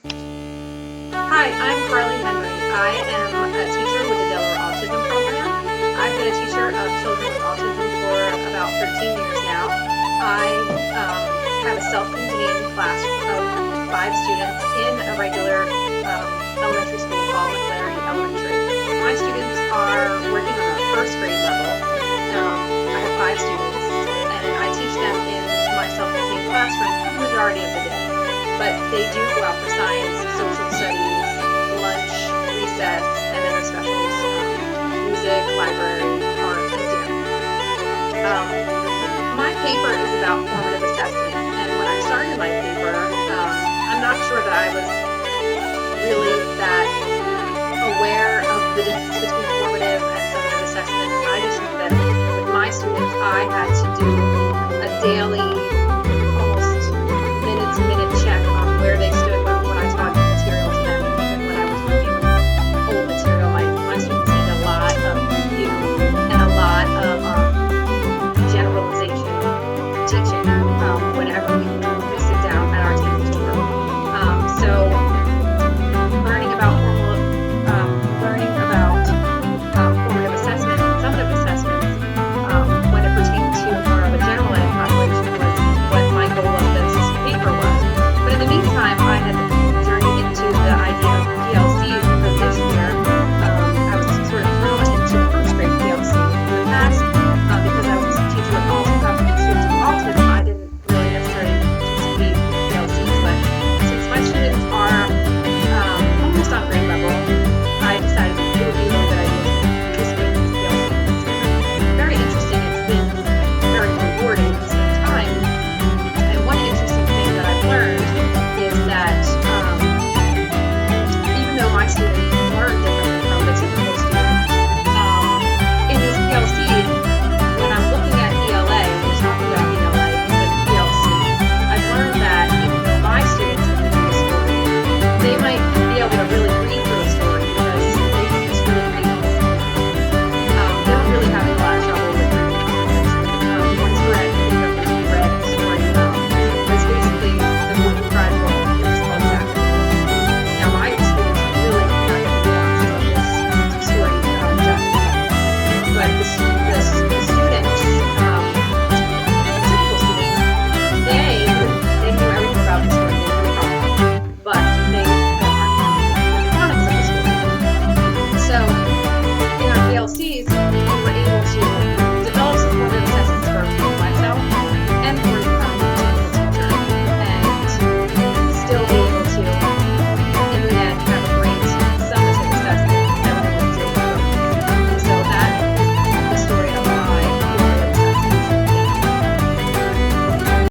Hi, I'm Carly Henry. I am a teacher with the Delaware Autism Program. I've been a teacher of children with autism for about 13 years now. I have a self-contained class of 5 students in a regular elementary school called McLaren Elementary. My students are working on a first grade level. I have 5 students, and I teach them in my self-contained classroom the majority of the day. But they do go out for science, social studies, lunch, recess, and then the specials, music, library, art, and dance. My paper is about formative assessment, and when I started my paper, I'm not sure that I was really that aware of the difference between formative and summative assessment. I just knew that with my students, I had to do a daily, almost minute-to-minute check on where they stood when I taught the material to them, even when I was working with old material. My students need a lot of review and a lot of generalization teaching whenever we sit down at our table to work. So learning about formative assessment and summative assessments when it pertained to more of a general ed population was what my goal of this paper was. But in the meantime, I had